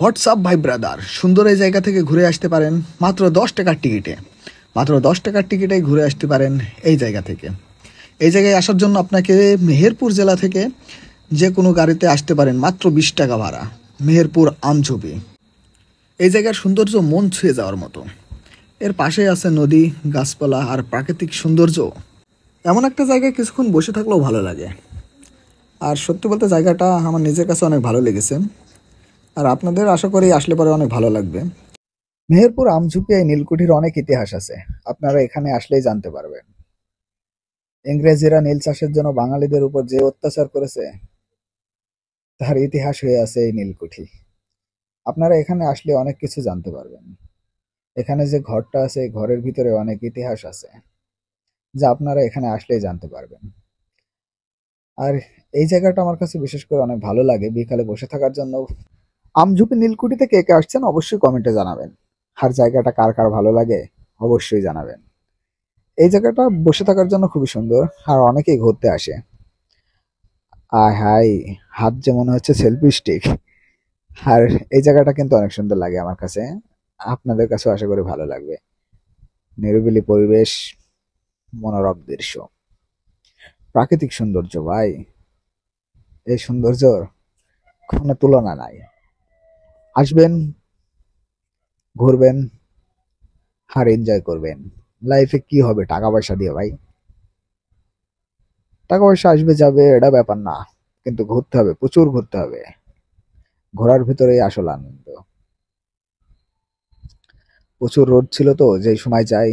WhatsApp ভাই brother, সুন্দর এই জায়গা থেকে ঘুরে আসতে পারেন মাত্র 10 টাকার টিকিটে। মাত্র 10 টাকার টিকিটেই ঘুরে আসতে পারেন এই জায়গা থেকে। এই জায়গায় আসার জন্য আপনাকে মেহেরপুর জেলা থেকে যে কোনো গাড়িতে আসতে পারেন, মাত্র 20 টাকা ভাড়া। মেহেরপুর আমঝুপি। এই জায়গার সৌন্দর্য মন ছুঁয়ে যাওয়ার মতো। এর পাশে আছে নদী, গাছপালা আর প্রাকৃতিক সৌন্দর্য। এমন একটা জায়গায় কিছুক্ষণ বসে থাকলেও ভালো লাগে। আর সত্যি বলতে জায়গাটা আমার নিজের কাছে অনেক ভালো লেগেছে। আর আপনাদের আশা করি আসলে পরে অনেক ভালো লাগবে। মেহেরপুর আমঝুপি এই নীলকুঠির অনেক ইতিহাস আছে, আপনারা এখানে আসলেই জানতে পারবেন। ইংরেজরা নীল চাষের জন্য বাঙালিদের উপর যে অত্যাচার করেছে তার ইতিহাস হয়ে আছে এই নীলকুঠি। আপনারা এখানে আসলে অনেক কিছু জানতে পারবেন। এখানে যে ঘরটা আছে এই ঘরের ভিতরে অনেক ইতিহাস আছে, যা আপনারা এখানে আসলেই জানতে পারবেন। আর এই জায়গাটা আমার কাছে বিশেষ করে অনেক ভালো লাগে বিকালে বসে থাকার জন্য। আমঝুপি নীলকুঠিতে কে কে আসছেন অবশ্যই কমেন্টে জানাবেন। আর জায়গাটা কার কার ভালো লাগে অবশ্যই জানাবেন। এই জায়গাটা বসে থাকার জন্য খুবই সুন্দর, আর অনেকেই ঘুরতে আসে। আয় হাই, হাত যে মনে হচ্ছে সেলফি স্টিক। আর এই জায়গাটা কিন্তু অনেক সুন্দর লাগে আমার কাছে। আপনাদের কাছেও আশা করি ভালো লাগবে। নিরিবিলি পরিবেশ, মনোরম দৃশ্য, প্রাকৃতিক সৌন্দর্য ভাই। এই সৌন্দর্যর কোনো তুলনা নাই। আসবেন, ঘুরবেন, আর এনজয় করবেন। লাইফে কি হবে টাকা পয়সা দিয়ে ভাই? টাকা পয়সা আসবে যাবে এটা ব্যাপার না, কিন্তু ঘুরতে হবে, প্রচুর ঘুরতে হবে। ঘোরার ভিতরেই আসল আনন্দ। প্রচুর রোদ ছিল তো, যেই সময় যাই